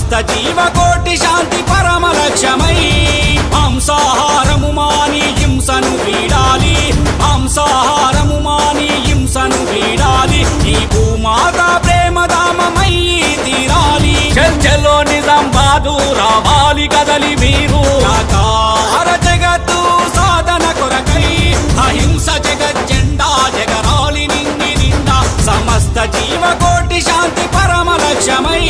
సమస్త జీవకోటి శాంతి పరమ లక్ష్యమై మాంసాహారము మాని హింసను వీడాలి, మాంసాహారము మాని హింసను వీడాలి. ఈ భూమాత ప్రేమధామమై తీరాలి. చర్చలో నిజామాబాదు రావాలి కదలి మీరు, సాకార జగత్తు సాధన కొరకై అహింస జగజ్జెండా జగరాలి నింగి నిండా. సమస్త జీవకోటి శాంతి పరమ లక్ష్యమై